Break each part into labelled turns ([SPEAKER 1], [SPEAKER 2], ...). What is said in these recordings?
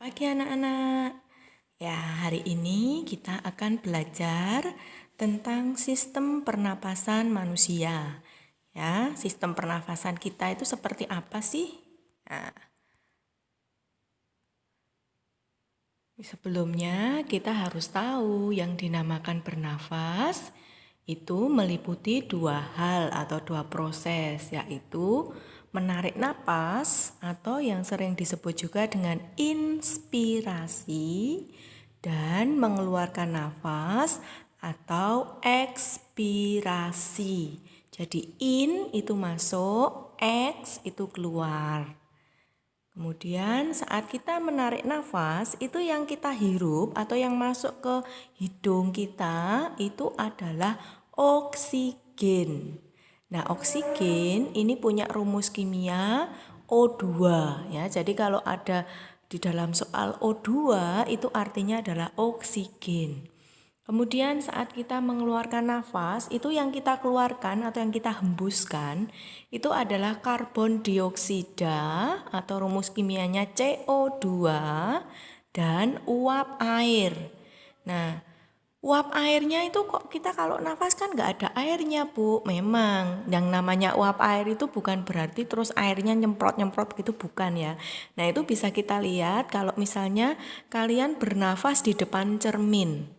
[SPEAKER 1] Pagi anak-anak. Ya, hari ini kita akan belajar tentang sistem pernapasan manusia. Ya, sistem pernapasan kita itu seperti apa sih? Nah, sebelumnya kita harus tahu yang dinamakan bernafas itu meliputi dua hal atau dua proses, yaitu menarik napas atau yang sering disebut juga dengan inspirasi dan mengeluarkan nafas atau ekspirasi. Jadi in itu masuk, ex itu keluar. Kemudian saat kita menarik nafas, itu yang kita hirup atau yang masuk ke hidung kita itu adalah oksigen. Nah, oksigen ini punya rumus kimia O2 ya. Jadi kalau ada di dalam soal O2 itu artinya adalah oksigen. Kemudian saat kita mengeluarkan nafas, itu yang kita keluarkan atau yang kita hembuskan itu adalah karbon dioksida atau rumus kimianya CO2 dan uap air. Nah, uap airnya itu kok kita kalau nafas kan nggak ada airnya, Bu. Memang yang namanya uap air itu bukan berarti terus airnya nyemprot-nyemprot gitu, bukan ya. Nah, itu bisa kita lihat kalau misalnya kalian bernafas di depan cermin.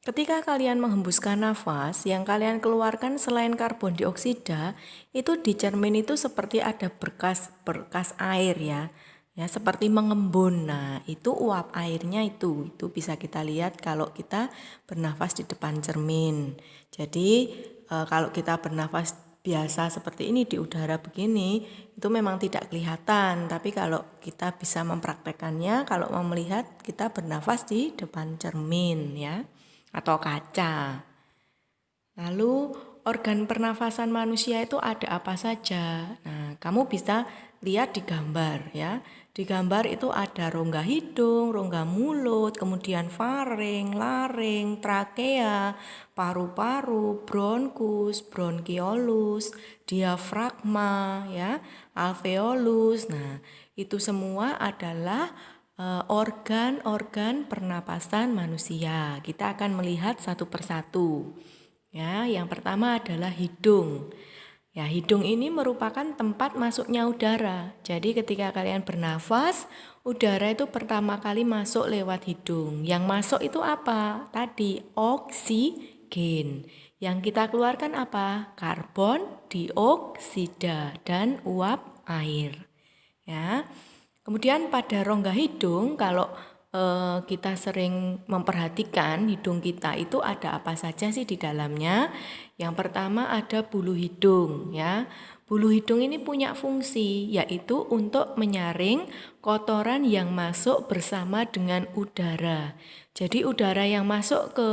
[SPEAKER 1] Ketika kalian menghembuskan nafas, yang kalian keluarkan selain karbon dioksida, itu di cermin itu seperti ada berkas air ya. Ya, seperti mengembun. Nah, itu uap airnya itu. Itu bisa kita lihat kalau kita bernafas di depan cermin. Jadi, kalau kita bernafas biasa seperti ini di udara begini, itu memang tidak kelihatan. Tapi kalau kita bisa mempraktekannya, kalau mau melihat, kita bernafas di depan cermin ya, atau kaca. Lalu organ pernafasan manusia itu ada apa saja? Nah, kamu bisa lihat di gambar ya. Di gambar itu ada rongga hidung, rongga mulut, kemudian faring, laring, trakea, paru-paru, bronkus, bronkiolus, diafragma ya, alveolus. Nah, itu semua adalah organ-organ pernapasan manusia. Kita akan melihat satu persatu. Ya, yang pertama adalah hidung. Ya, hidung ini merupakan tempat masuknya udara. Jadi ketika kalian bernafas, udara itu pertama kali masuk lewat hidung. Yang masuk itu apa? Tadi oksigen. Yang kita keluarkan apa? Karbon dioksida dan uap air. Ya. Kemudian pada rongga hidung, kalau kita sering memperhatikan hidung kita itu ada apa saja sih di dalamnya. Yang pertama ada bulu hidung ya. Bulu hidung ini punya fungsi yaitu untuk menyaring kotoran yang masuk bersama dengan udara. Jadi udara yang masuk ke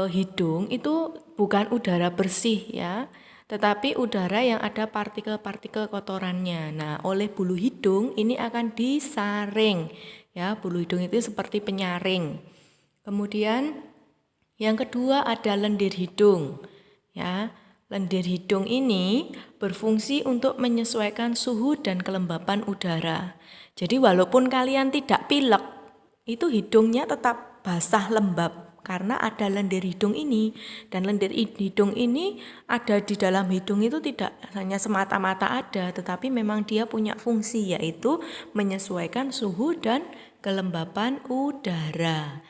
[SPEAKER 1] hidung itu bukan udara bersih ya, tetapi udara yang ada partikel-partikel kotorannya. Nah, oleh bulu hidung ini akan disaring. Ya, bulu hidung itu seperti penyaring. Kemudian yang kedua ada lendir hidung. Ya, lendir hidung ini berfungsi untuk menyesuaikan suhu dan kelembapan udara. Jadi walaupun kalian tidak pilek, itu hidungnya tetap basah lembab karena ada lendir hidung ini. Dan lendir hidung ini ada di dalam hidung itu tidak hanya semata-mata ada, tetapi memang dia punya fungsi yaitu menyesuaikan suhu dan kelembapan udara.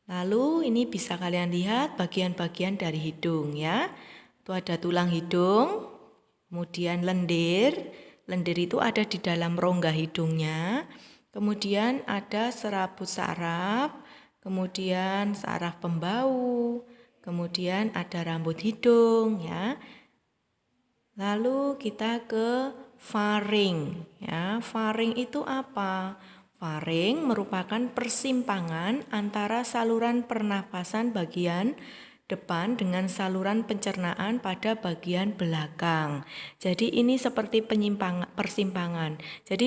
[SPEAKER 1] Lalu ini bisa kalian lihat bagian-bagian dari hidung ya. Itu ada tulang hidung, kemudian lendir. Lendir itu ada di dalam rongga hidungnya. Kemudian ada serabut saraf, kemudian saraf pembau, kemudian ada rambut hidung ya. Lalu kita ke faring ya. Faring itu apa? Faring merupakan persimpangan antara saluran pernafasan bagian depan dengan saluran pencernaan pada bagian belakang. Jadi ini seperti persimpangan. Jadi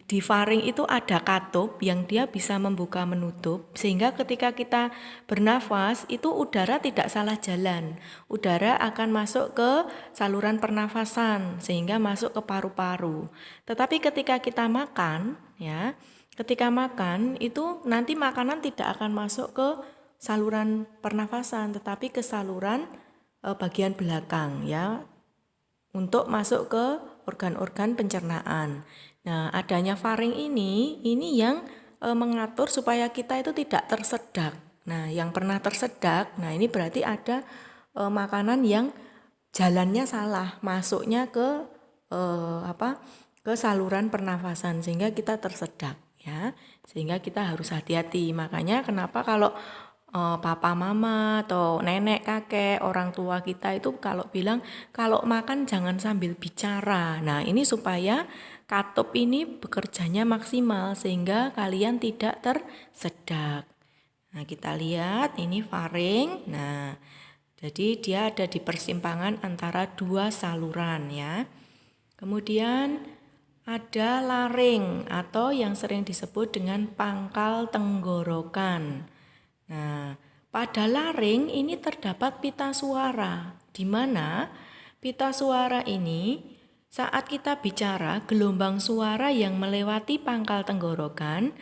[SPEAKER 1] di faring itu ada katup yang dia bisa membuka menutup sehingga ketika kita bernafas itu udara tidak salah jalan. Udara akan masuk ke saluran pernafasan sehingga masuk ke paru-paru. Tetapi ketika kita makan ya, ketika makan itu nanti makanan tidak akan masuk ke saluran pernafasan, tetapi ke saluran bagian belakang ya, untuk masuk ke organ-organ pencernaan. Nah, adanya faring ini yang mengatur supaya kita itu tidak tersedak. Nah, yang pernah tersedak, nah ini berarti ada makanan yang jalannya salah, masuknya ke ke saluran pernafasan sehingga kita tersedak ya. Sehingga kita harus hati-hati. Makanya kenapa kalau papa mama atau nenek kakek orang tua kita itu kalau bilang kalau makan jangan sambil bicara. Nah, ini supaya katup ini bekerjanya maksimal sehingga kalian tidak tersedak. Nah, kita lihat ini faring. Nah, jadi dia ada di persimpangan antara dua saluran ya. Kemudian ada laring atau yang sering disebut dengan pangkal tenggorokan. Nah, pada laring ini terdapat pita suara, di mana pita suara ini saat kita bicara, gelombang suara yang melewati pangkal tenggorokan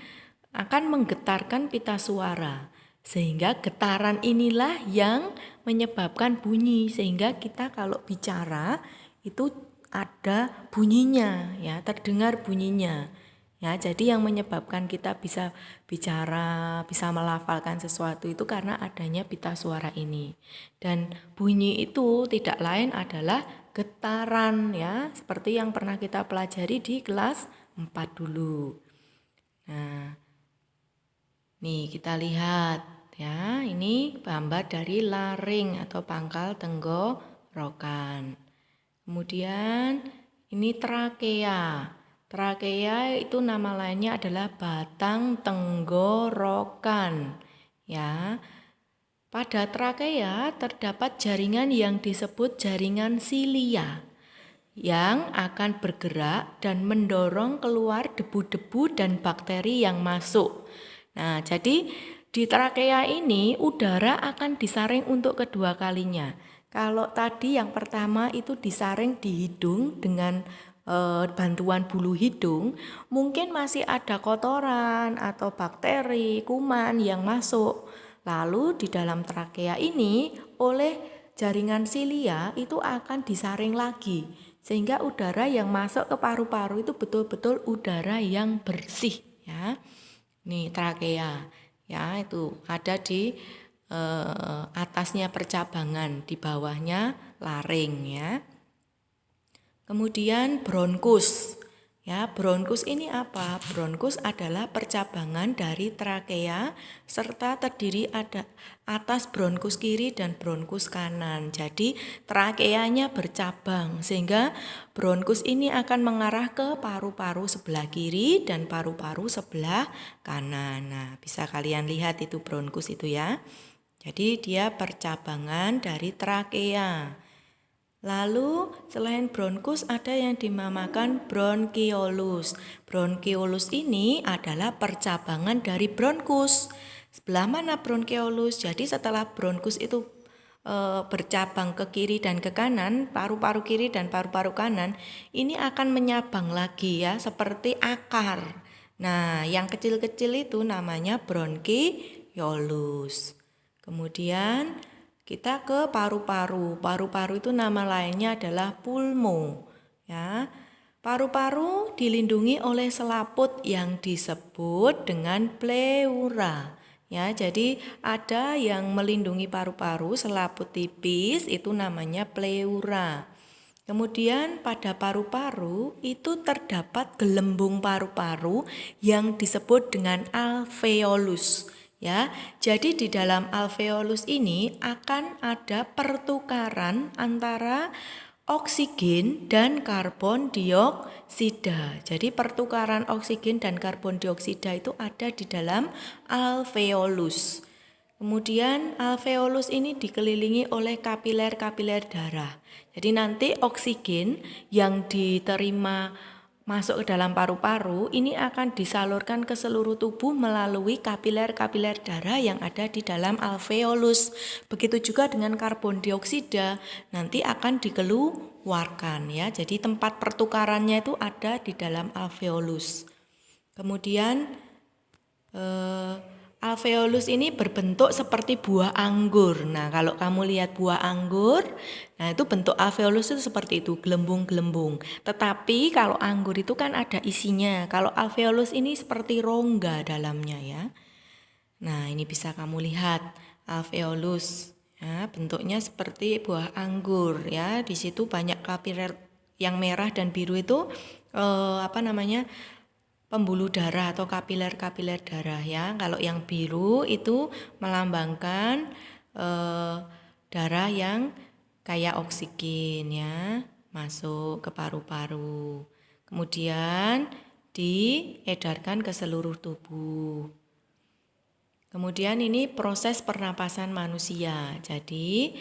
[SPEAKER 1] akan menggetarkan pita suara. Sehingga getaran inilah yang menyebabkan bunyi, sehingga kita kalau bicara itu ada bunyinya ya, terdengar bunyinya. Ya, jadi yang menyebabkan kita bisa bicara, bisa melafalkan sesuatu itu karena adanya pita suara ini. Dan bunyi itu tidak lain adalah getaran ya, seperti yang pernah kita pelajari di kelas 4 dulu. Nah, nih kita lihat ya, ini gambar dari laring atau pangkal tenggorokan. Kemudian ini trakea. Trakea itu nama lainnya adalah batang tenggorokan. Ya. Pada trakea terdapat jaringan yang disebut jaringan silia yang akan bergerak dan mendorong keluar debu-debu dan bakteri yang masuk. Nah, jadi di trakea ini udara akan disaring untuk kedua kalinya. Kalau tadi yang pertama itu disaring di hidung dengan bantuan bulu hidung, mungkin masih ada kotoran atau bakteri, kuman yang masuk. Lalu di dalam trakea ini oleh jaringan silia itu akan disaring lagi. Sehingga udara yang masuk ke paru-paru itu betul-betul udara yang bersih ya. Nih trakea ya, itu ada di atasnya percabangan, di bawahnya laring ya. Kemudian bronkus. Ya, bronkus ini apa? Bronkus adalah percabangan dari trakea serta terdiri ada atas bronkus kiri dan bronkus kanan. Jadi trakeanya bercabang sehingga bronkus ini akan mengarah ke paru-paru sebelah kiri dan paru-paru sebelah kanan. Nah, bisa kalian lihat itu bronkus itu ya. Jadi dia percabangan dari trakea. Lalu selain bronkus ada yang dinamakan bronkiolus. Bronkiolus ini adalah percabangan dari bronkus. Sebelah mana bronkiolus? Jadi setelah bronkus itu bercabang ke kiri dan ke kanan, paru-paru kiri dan paru-paru kanan, ini akan menyabang lagi ya, seperti akar. Nah, yang kecil-kecil itu namanya bronkiolus. Kemudian kita ke paru-paru. Paru-paru itu nama lainnya adalah pulmo. Ya. Paru-paru dilindungi oleh selaput yang disebut dengan pleura. Ya, jadi ada yang melindungi paru-paru, selaput tipis itu namanya pleura. Kemudian pada paru-paru itu terdapat gelembung paru-paru yang disebut dengan alveolus. Ya, jadi di dalam alveolus ini akan ada pertukaran antara oksigen dan karbon dioksida. Jadi pertukaran oksigen dan karbon dioksida itu ada di dalam alveolus. Kemudian alveolus ini dikelilingi oleh kapiler-kapiler darah. Jadi nanti oksigen yang diterima masuk ke dalam paru-paru ini akan disalurkan ke seluruh tubuh melalui kapiler-kapiler darah yang ada di dalam alveolus. Begitu juga dengan karbon dioksida nanti akan dikeluarkan ya. Jadi tempat pertukarannya itu ada di dalam alveolus. Kemudian Alveolus ini berbentuk seperti buah anggur. Nah, kalau kamu lihat buah anggur, nah itu bentuk alveolus itu seperti itu, gelembung-gelembung. Tetapi kalau anggur itu kan ada isinya. Kalau alveolus ini seperti rongga dalamnya ya. Nah, ini bisa kamu lihat alveolus. Ya, bentuknya seperti buah anggur ya. Di situ banyak kapiler yang merah dan biru itu pembuluh darah atau kapiler-kapiler darah ya. Kalau yang biru itu melambangkan darah yang kayak oksigen ya, masuk ke paru-paru. Kemudian diedarkan ke seluruh tubuh. Kemudian ini proses pernapasan manusia. Jadi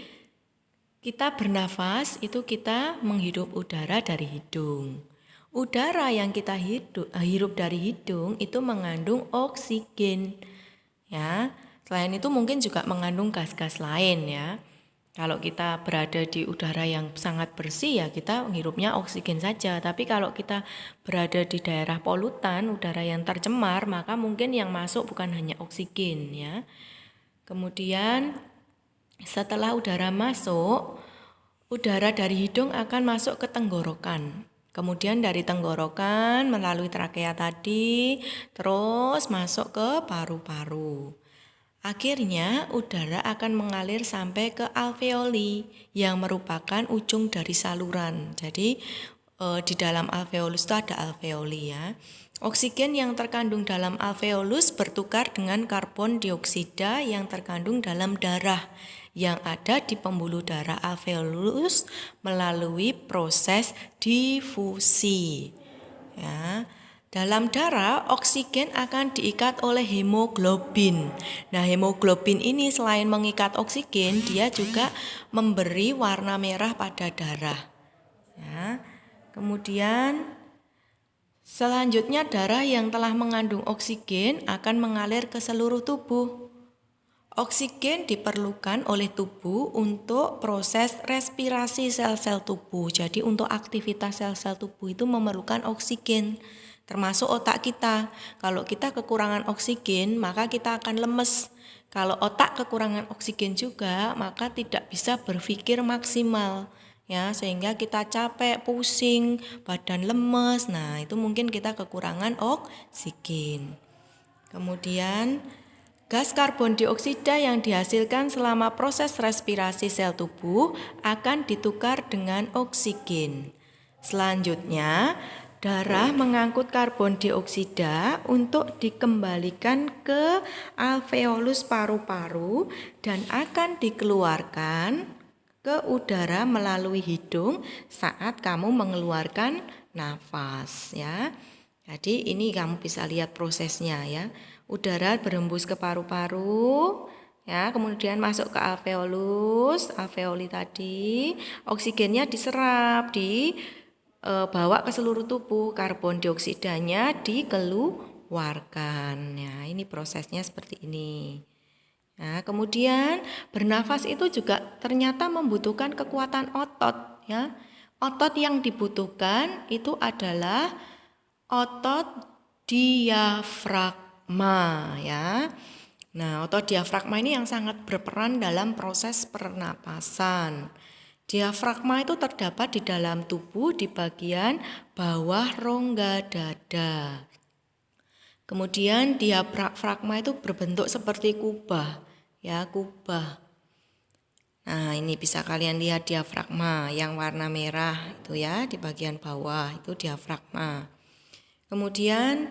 [SPEAKER 1] kita bernafas itu kita menghirup udara dari hidung. Udara yang kita hirup dari hidung itu mengandung oksigen. Ya, selain itu mungkin juga mengandung gas-gas lain ya. Kalau kita berada di udara yang sangat bersih ya kita menghirupnya oksigen saja. Tapi kalau kita berada di daerah polutan, udara yang tercemar, maka mungkin yang masuk bukan hanya oksigen ya. Kemudian setelah udara masuk, udara dari hidung akan masuk ke tenggorokan. Kemudian dari tenggorokan melalui trakea tadi terus masuk ke paru-paru. Akhirnya udara akan mengalir sampai ke alveoli yang merupakan ujung dari saluran. Jadi di dalam alveolus itu ada alveoli ya. Oksigen yang terkandung dalam alveolus bertukar dengan karbon dioksida yang terkandung dalam darah yang ada di pembuluh darah alveolus melalui proses difusi. Ya. Dalam darah, oksigen akan diikat oleh hemoglobin. Nah, hemoglobin ini selain mengikat oksigen, dia juga memberi warna merah pada darah. Ya. Kemudian selanjutnya darah yang telah mengandung oksigen akan mengalir ke seluruh tubuh. Oksigen diperlukan oleh tubuh untuk proses respirasi sel-sel tubuh. Jadi untuk aktivitas sel-sel tubuh itu memerlukan oksigen, termasuk otak kita. Kalau kita kekurangan oksigen, maka kita akan lemes. Kalau otak kekurangan oksigen juga, maka tidak bisa berpikir maksimal. Ya, sehingga kita capek, pusing, badan lemes. Nah, itu mungkin kita kekurangan oksigen. Kemudian gas karbon dioksida yang dihasilkan selama proses respirasi sel tubuh akan ditukar dengan oksigen. Selanjutnya, darah mengangkut karbon dioksida untuk dikembalikan ke alveolus paru-paru dan akan dikeluarkan ke udara melalui hidung saat kamu mengeluarkan nafas ya. Jadi ini kamu bisa lihat prosesnya ya. Udara berembus ke paru-paru, ya, kemudian masuk ke alveolus, alveoli tadi, oksigennya diserap, dibawa ke seluruh tubuh, karbon dioksidanya dikeluarkan. Ya, ini prosesnya seperti ini. Nah, kemudian bernafas itu juga ternyata membutuhkan kekuatan otot, ya. Otot yang dibutuhkan itu adalah otot diafragma ya. Nah, otot diafragma ini yang sangat berperan dalam proses pernapasan. Diafragma itu terdapat di dalam tubuh di bagian bawah rongga dada. Kemudian diafragma itu berbentuk seperti kubah, ya, kubah. Nah, ini bisa kalian lihat diafragma yang warna merah itu ya, di bagian bawah itu diafragma. Kemudian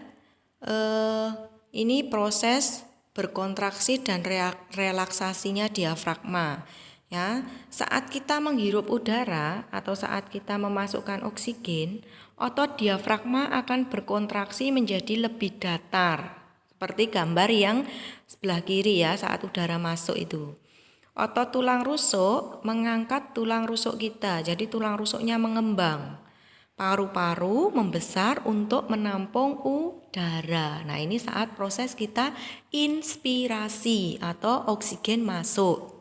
[SPEAKER 1] ini proses berkontraksi dan relaksasinya diafragma. Ya, saat kita menghirup udara atau saat kita memasukkan oksigen, otot diafragma akan berkontraksi menjadi lebih datar. Seperti gambar yang sebelah kiri ya, saat udara masuk itu. Otot tulang rusuk mengangkat tulang rusuk kita, jadi tulang rusuknya mengembang. Paru-paru membesar untuk menampung udara. Nah, ini saat proses kita inspirasi atau oksigen masuk.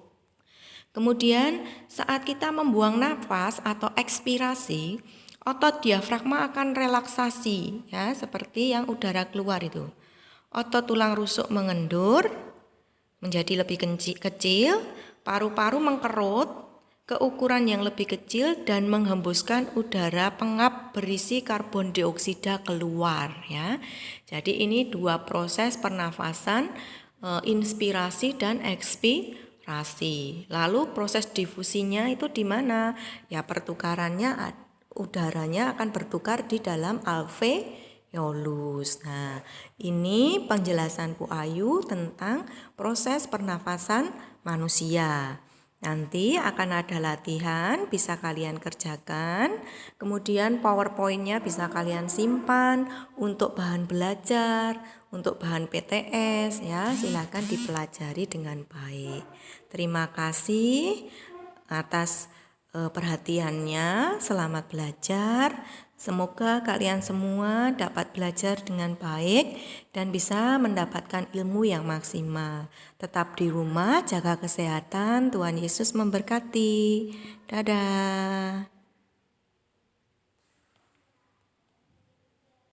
[SPEAKER 1] Kemudian saat kita membuang nafas atau ekspirasi, otot diafragma akan relaksasi ya, seperti yang udara keluar itu. otot tulang rusuk mengendur menjadi lebih kecil, paru-paru mengkerut ke ukuran yang lebih kecil dan menghembuskan udara pengap berisi karbon dioksida keluar ya. Jadi ini dua proses pernafasan, inspirasi dan ekspirasi. Lalu proses difusinya itu di mana? Ya pertukarannya udaranya akan bertukar di dalam alveolus. Nah, ini penjelasan Bu Ayu tentang proses pernafasan manusia. Nanti akan ada latihan, bisa kalian kerjakan. Kemudian PowerPoint-nya bisa kalian simpan untuk bahan belajar, untuk bahan PTS ya. Silakan dipelajari dengan baik. Terima kasih atas perhatiannya. Selamat belajar. Semoga kalian semua dapat belajar dengan baik dan bisa mendapatkan ilmu yang maksimal. Tetap di rumah, jaga kesehatan. Tuhan Yesus memberkati. Dadah.